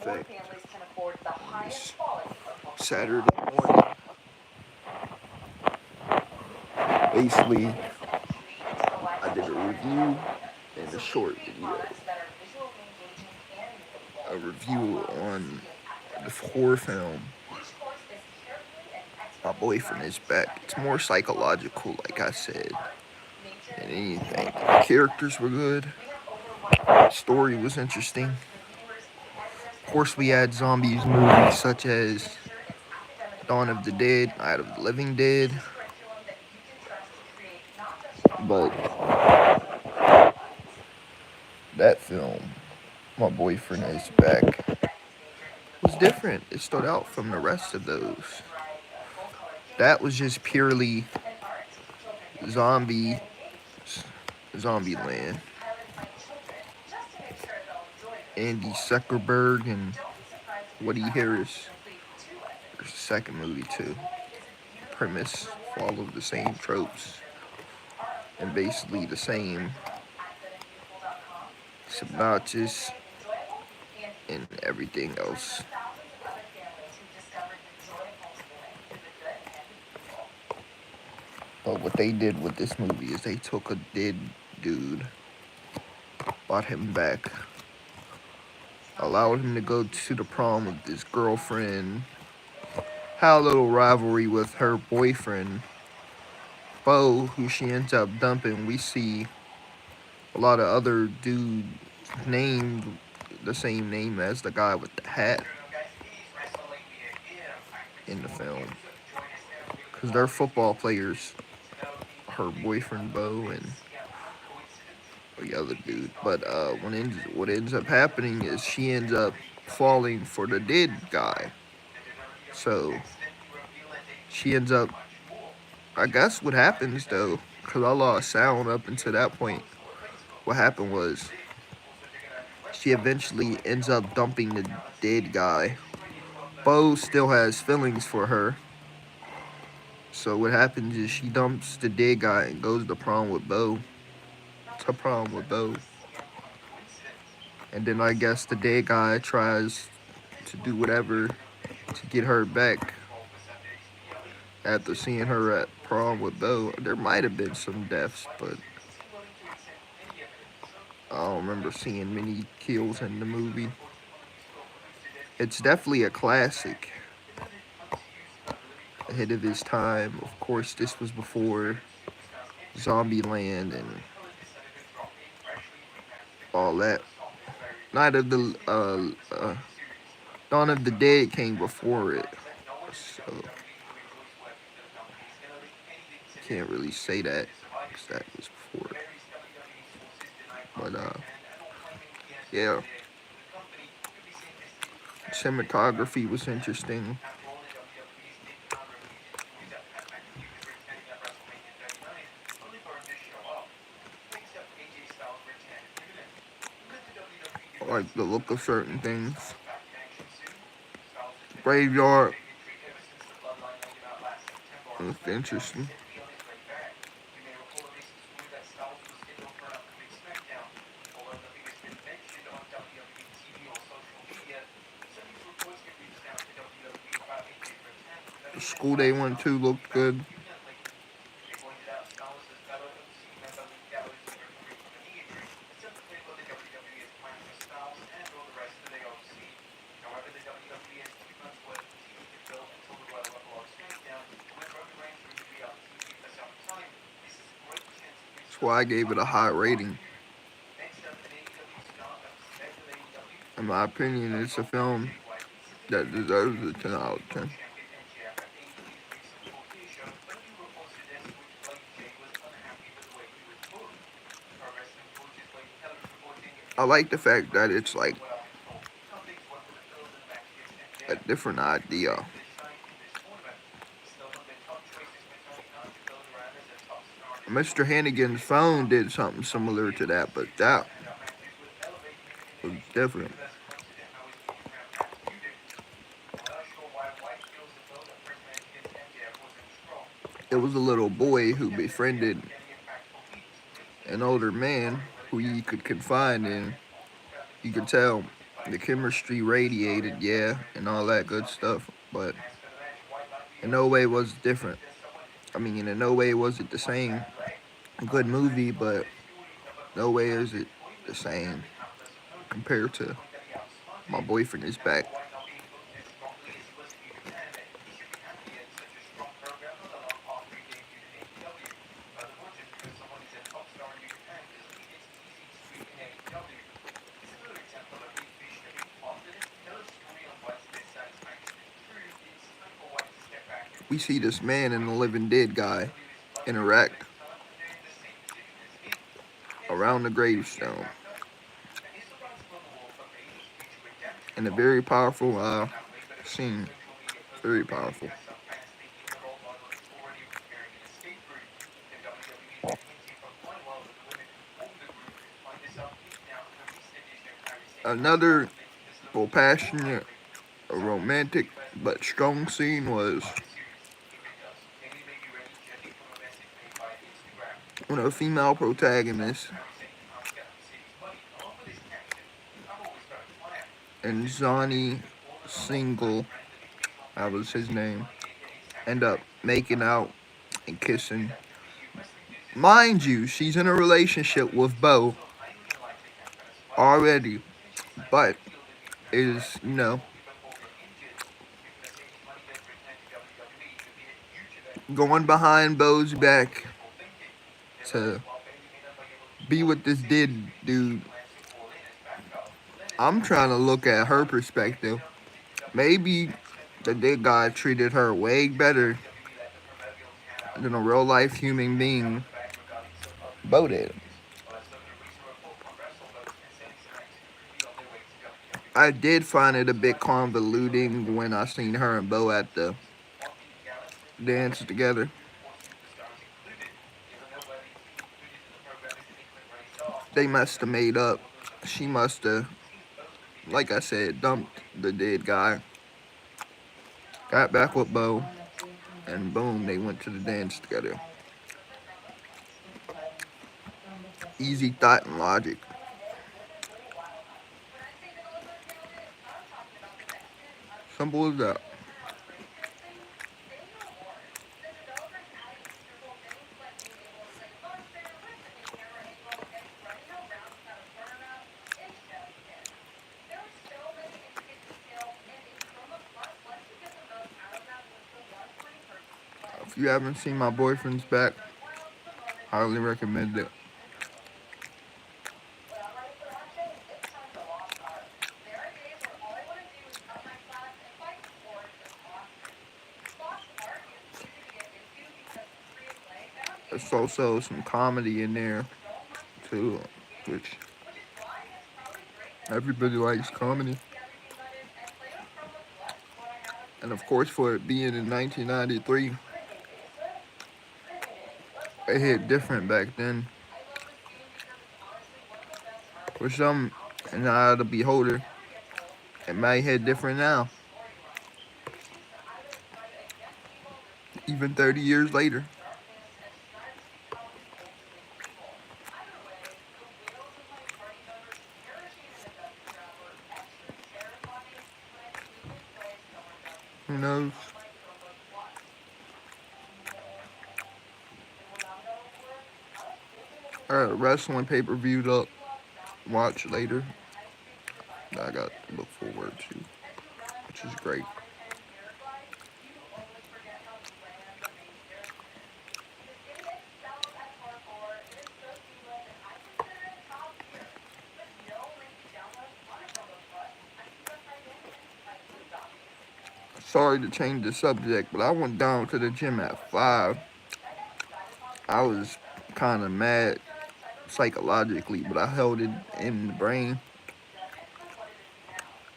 effect. It's Saturday morning. Basically, I did a review and a short video. A review on the horror film My Boyfriend Is Back. It's more psychological, like I said, than anything. The characters were good. The story was interesting. Of course, we had zombies movies such as Dawn of the Dead, Night of the Living Dead. But that film, My Boyfriend Is Back, was different. It stood out from the rest of those. That was just purely zombie, zombie land. Andy Zuckerberg and Woody Harris. There's a second movie too. Premise followed the same tropes and basically the same synopsis and everything else. But what they did with this movie is they took a dead dude, brought him back, allowed him to go to the prom with his girlfriend, had a little rivalry with her boyfriend, Bo, who she ends up dumping. We see a lot of other dudes named the same name as the guy with the hat in the film. Because they're football players, her boyfriend Bo and the other dude. But what ends up happening is she ends up falling for the dead guy. So she ends up, I guess what happens though, because I lost sound up until that point, what happened was she eventually ends up dumping the dead guy. Bo still has feelings for her. So what happens is she dumps the dead guy and goes to prom with Bo. To prom with Bo. And then I guess the dead guy tries to do whatever to get her back after seeing her at prom with Bo. There might have been some deaths, but I don't remember seeing many kills in the movie. It's definitely a classic. Ahead of his time. Of course, this was before Zombieland and all that. Night of the Dawn of the Dead came before it, so can't really say that because that was before it. But yeah, cinematography was interesting. I like the look of certain things. Graveyard looked interesting. The school they went to looked good. That's why I gave it a high rating. In my opinion, it's a film that deserves a 10 out of 10. I like the fact that it's like a different idea. Mr. Hannigan's phone did something similar to that, but that was different. It was a little boy who befriended an older man who he could confide in. You could tell The chemistry radiated, yeah, and all that good stuff. But in no way was it different. I mean, in no way was it the same. Good movie, but no way is it the same compared to My Boyfriend Is Back. We see this man and the living dead guy interact around the gravestone in a very powerful scene. Very powerful. Another passionate, romantic, but strong scene was when a female protagonist and Johnny Single, that was his name, end up making out and kissing. Mind you, she's in a relationship with Bo already, but is, going behind Bo's back to be with this dead dude. I'm trying to look at her perspective. Maybe the dead guy treated her way better than a real life human being Bo did. I did find it a bit convoluting when I seen her and Bo at the dance together. They must have made up. She must have, like I said, dumped the dead guy. Got back with Bo, and boom, they went to the dance together. Easy thought and logic. Simple as that. If you haven't seen My Boyfriend's Back, highly recommend it. There's also some comedy in there too, which everybody likes comedy. And of course, for it being in 1993, it hit different back then. For some, in the eye of the beholder, it might hit different now, even 30 years later. Who knows? Wrestling pay-per-view to watch later that I got to look forward to, which is great. Sorry to change the subject, but I went down to the gym at 5. I was kind of mad psychologically, but I held it in the brain.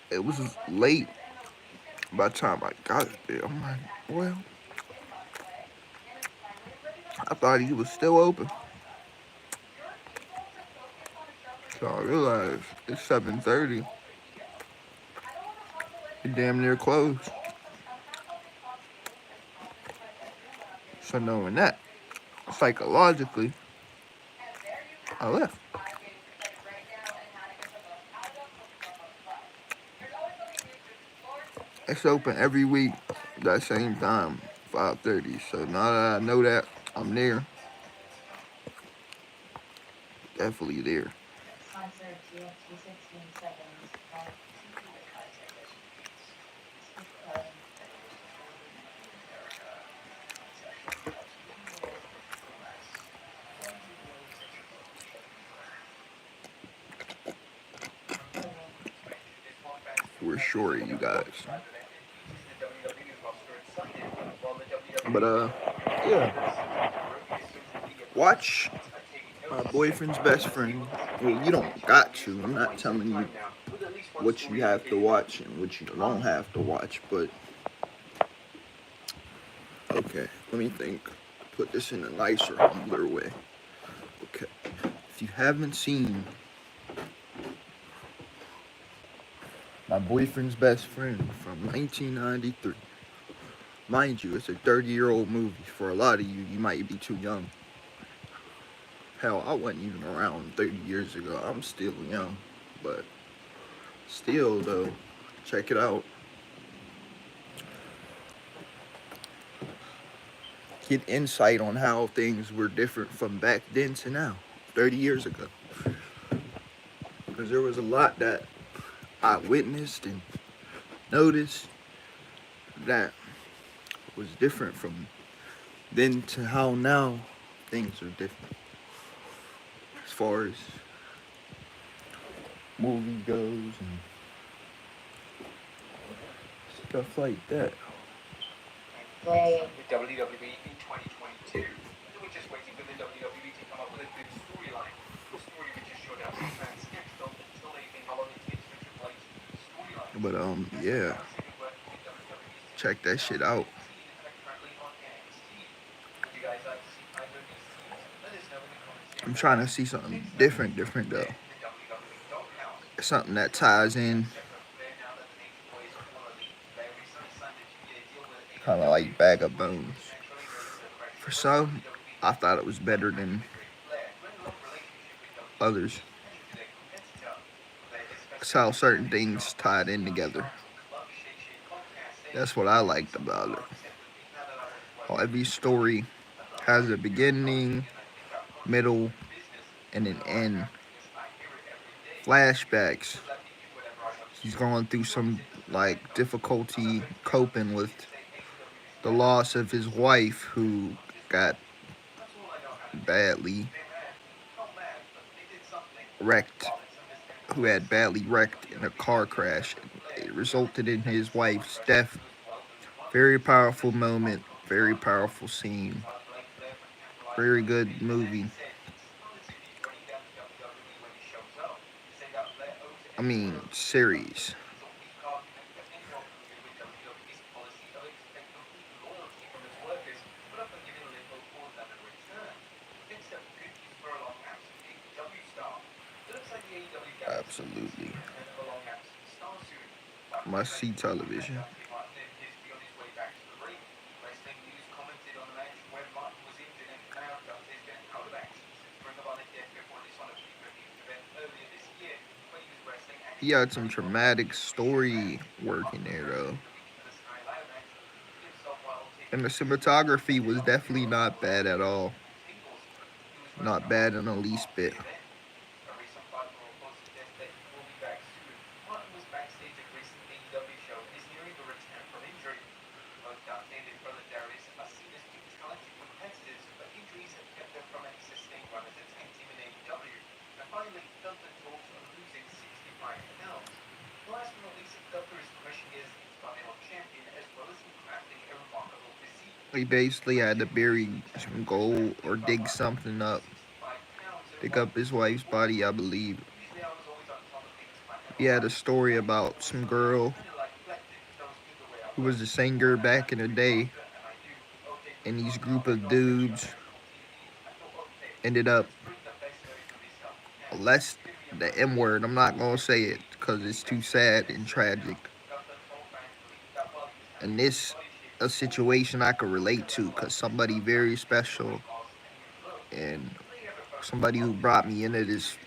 It was late by the time I got there. I'm like, well, I thought he was still open. So I realized it's 7:30. It damn near closed. So knowing that, psychologically, I left. It's open every week, that same time, 5:30. So now that I know that, I'm there. Definitely there. We're short, you guys. But yeah. Watch My Boyfriend's Best Friend. Well, you don't got to. I'm not telling you what you have to watch and what you don't have to watch, but okay, let me think. Put this in a nicer, humbler way. Okay. If you haven't seen My Boyfriend's Best Friend from 1993, mind you, it's a 30-year-old movie. For a lot of you, you might be too young. Hell, I wasn't even around 30 years ago. I'm still young. But still, though, check it out. Get insight on how things were different from back then to now, 30 years ago. Because there was a lot that I witnessed and noticed that was different from then to how now things are different. As far as movie goes and stuff like that. With WWE in 2022. They were just waiting for the WWE to come up with a good storyline. The story which has showed up in fans next on until they think how long it takes for Triple H storyline. But yeah, check that shit out. I'm trying to see something different though. Something that ties in, kind of like Bag of Bones. For some, I thought it was better than others. It's how certain things tied in together. That's what I liked about it. How every story has a beginning, middle, and an end. Flashbacks. He's going through some like difficulty coping with the loss of his wife who got badly wrecked, who had badly wrecked in a car crash. It resulted in his wife's death. Very powerful moment, very powerful scene, very good movie. I mean, series. Absolutely. Must see television. He had some traumatic story work in there though. And the cinematography was definitely not bad at all. Not bad in the least bit. He basically had to bury some gold or dig something up. Dig up his wife's body, I believe. He had a story about some girl who was a singer back in the day, and these group of dudes ended up, less the M word, I'm not gonna say it because it's too sad and tragic. And this a situation I could relate to because somebody very special and somebody who brought me into this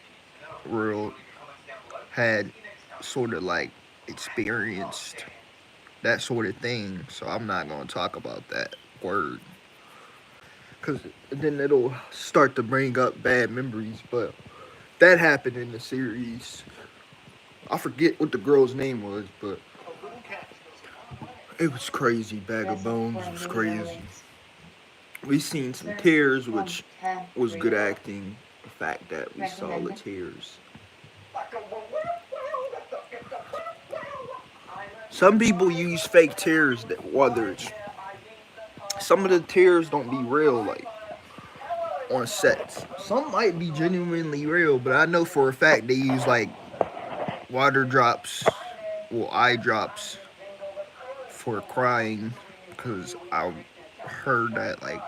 world had sort of like experienced that sort of thing. So I'm not gonna talk about that word, cause then it'll start to bring up bad memories. But that happened in the series. I forget what the girl's name was, but it was crazy. Bag of Bones was crazy. We seen some tears, which was good acting. The fact that we saw the tears. Some people use fake tears, that whether it's some of the tears don't be real, like on sets. Some might be genuinely real, but I know for a fact they use like water drops, well, eye drops for crying, because I heard that like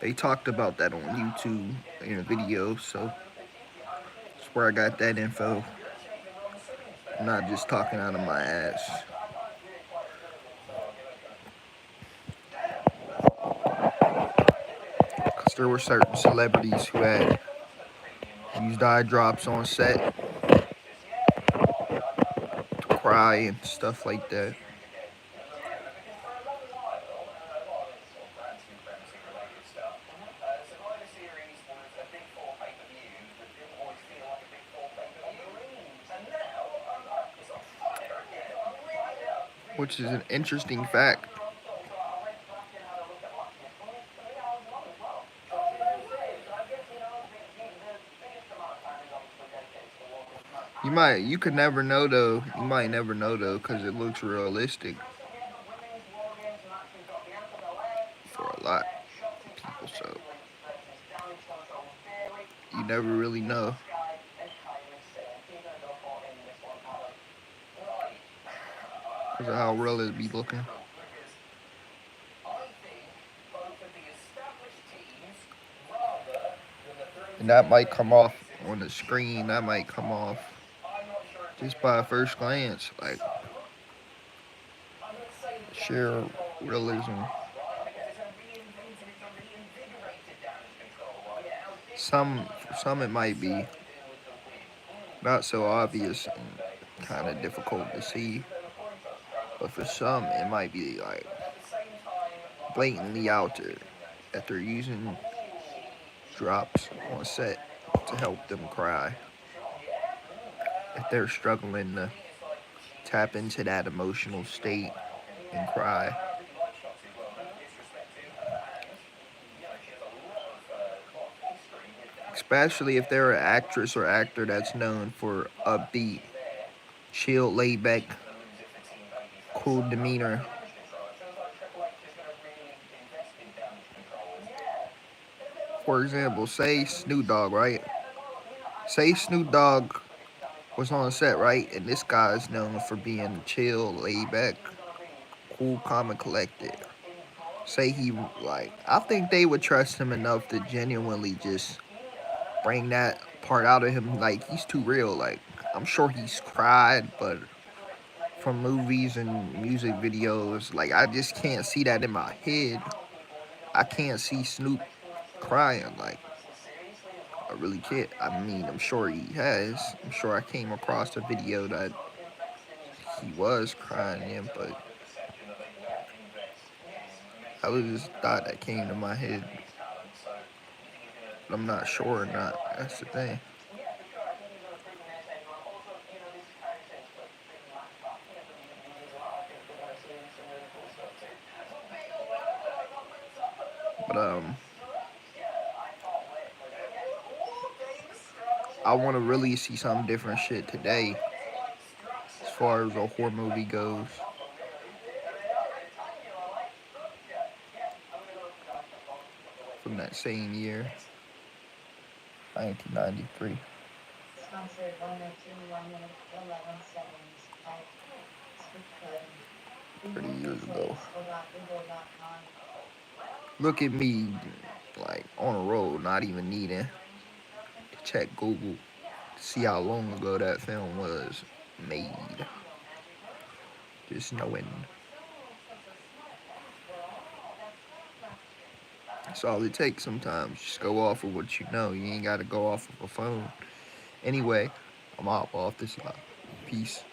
they talked about that on YouTube in a video, so that's where I got that info. I'm not just talking out of my ass. Because there were certain celebrities who had used eye drops on set to cry and stuff like that. Which is an interesting fact. You could never know though. You might never know though, because it looks realistic for a lot of people. So you never really know because of how real it be looking. And that might come off on the screen. That might come off just by a first glance, like sheer realism. Some it might be not so obvious and kind of difficult to see, but for some it might be like blatantly out there that they're using drops on set to help them cry. If they're struggling to tap into that emotional state and cry. Especially if they're an actress or actor that's known for upbeat, chill, laid back, cool demeanor. For example, say Snoop Dogg, right? Say Snoop Dogg was on set, right? And this guy's known for being chill, laid back, cool, calm, and collected. Say he, like, I think they would trust him enough to genuinely just bring that part out of him. Like, he's too real. Like, I'm sure he's cried, but from movies and music videos, like, I just can't see that in my head. I can't see Snoop crying. Like, I really can't. I mean, I'm sure he has. I'm sure I came across a video that he was crying in, but that was just a thought that came to my head. But I'm not sure or not. That's the thing. But I want to really see some different shit today as far as a horror movie goes. From that same year, 1993. 30 years ago. Look at me, like, on a road, not even needing to check Google to see how long ago that film was made. Just knowing. That's all it takes sometimes. Just go off of what you know. You ain't got to go off of a phone. Anyway, I'm off this lot. Peace.